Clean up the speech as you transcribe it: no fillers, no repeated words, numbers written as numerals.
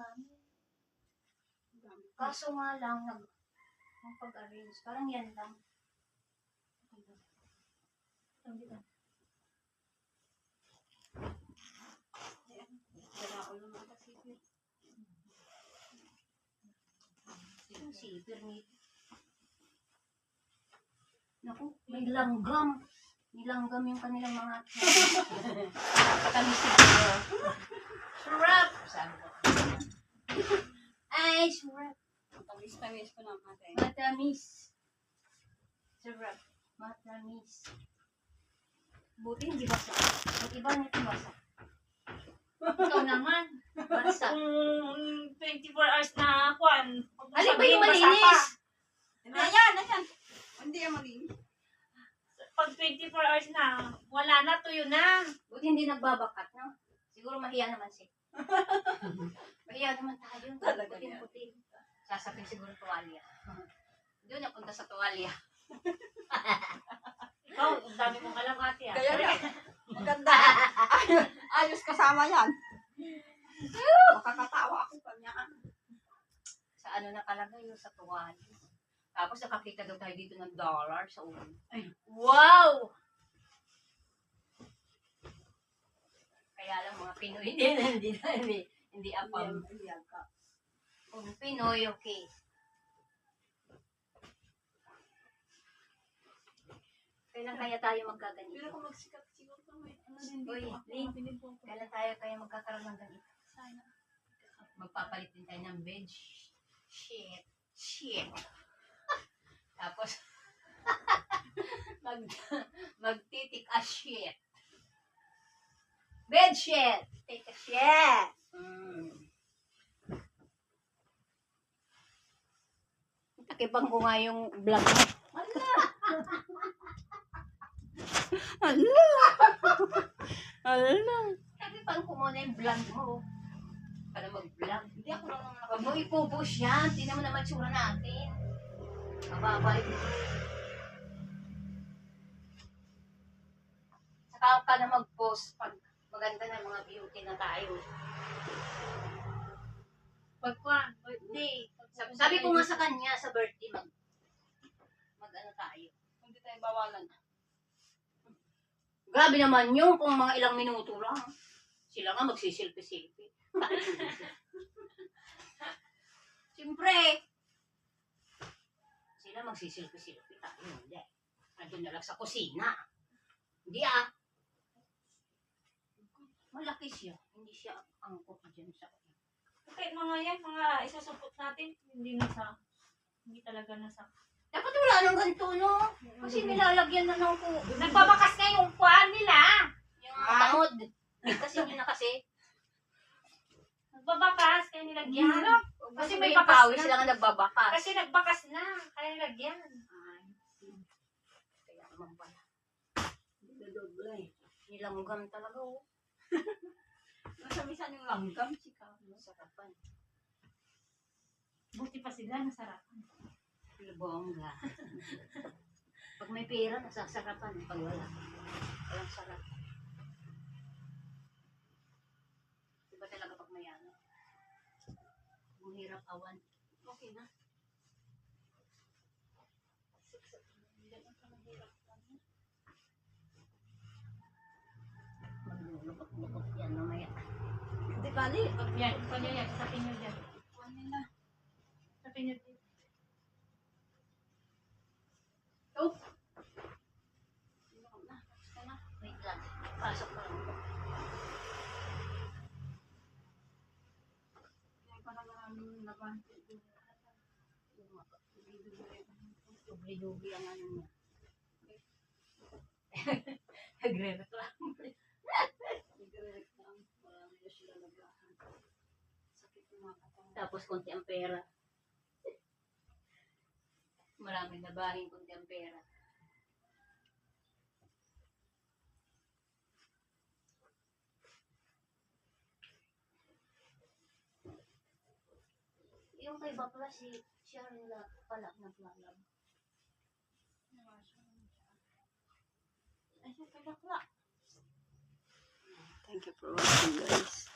gamit. Kaso nga lang, ang pag-arrange, parang yan lang. Wala ko naman kasi. Yung sipir ni... Naku, may langgam. Nilanggam yung kanilang mga... Katamis siguro. Sarap! Sabi ko. Ay, sarap. Tamis-tamis ko ng ate. Matamis. Sarap. Matamis. Buti hindi basa. Yung iba nito basa. Ikaw naman. Basa. 24 hours na kwan. Alin ba yung malinis? Hindi, yan. Hindi yan malinis. Pag 24 hours na, wala na, tuyo na. Buti hindi nagbabakat, no? Siguro mahiya naman siya. Mahiya naman tayo. Talaga Puting-puting. Sasapin siguro tuwalya. Doon napunta sa tuwalya. Ikaw, ang dami mong alam ate ah. Kaya yan. Maganda. Ayos kasama yan. Makakatawa ako pa niya. Sa ano nakalagay yun, sa tuwalya. Tapos nakakita daw tayo dito ng dollar sa ulo. Ay, wow! Kaya lang mga Pinoy din, hindi apam. Kung Pinoy, okay. Kailan kaya tayo magkaganito? Pero kung magsikat siguro may ano din Uy, dito. Lin, kailan tayo kaya magkakaroon ng ganito? Sana. Magpapalit din tayo ng bed. Shit. Tapos, magtitik a shit. Bed shit. Take a shit. Takipang ko nga yung vlog mo. Ala. Takipang ko muna yung vlog mo. Para mag-vlog. Hindi ako lang naman Huwag mo ipupush yan. Tingnan mo naman tsura natin. Mababalik mo. Saka ka na mag-post pag maganda na mga beauty na tayo. Pag kwan, birthday. Sabi ko nga sa kanya sa birthday, mag-ano tayo. hindi tayo bawalan. Grabe naman yung kung mga ilang minuto lang. Sila nga magsisilpi-silpi. Siyempre, sila magsisilpi-silpi. Tayo hindi. Andun na lang sa kusina. Hindi ah. Malaki siya. Hindi siya angkot dyan sa Okay, mga yan, mga isusupot natin. Hindi talaga nasa. dapat wala nang ganito, no? Kasi nilalagyan na ng Nagbabakas na yung kwan nila. yung tangod. Kasi nyo na kasi. Nagbabakas, kaya nilagyan. Kasi may may bakas pawis na. sila nga nagbabakas. Kasi nagbakas na, kaya nilagyan. Kaya naman pala. Nilanggam talaga, oh. Masamisan yung langgam, chika. Sarapan. Buti pa sila, nasarap. Bongga. Pag may pera, nasasarapan. Pag wala, walang sarap. Diba talaga pag may ano? Kung hirap awan. Okay na. Maglulukot-lukot yan mamaya. Hindi bali. Yan, kanya yan, sapin nyo dyan. Kuhan nila. Sapin nyo dyan. Oh! Wait lang. Pasok pa lang. Kaya pa na maraming laban. Dubli-dubli ang ano niya. Nagre-reklamo. Nagre-reklamo. Marami na sila nagahan. Sakit yung mga katawan. Tapos konti ang pera. Maraming nabahin konti ang pera. Yung kay Bakla, si Sharon pala naglalab. Ay, kaya pala. Thank you for watching, guys.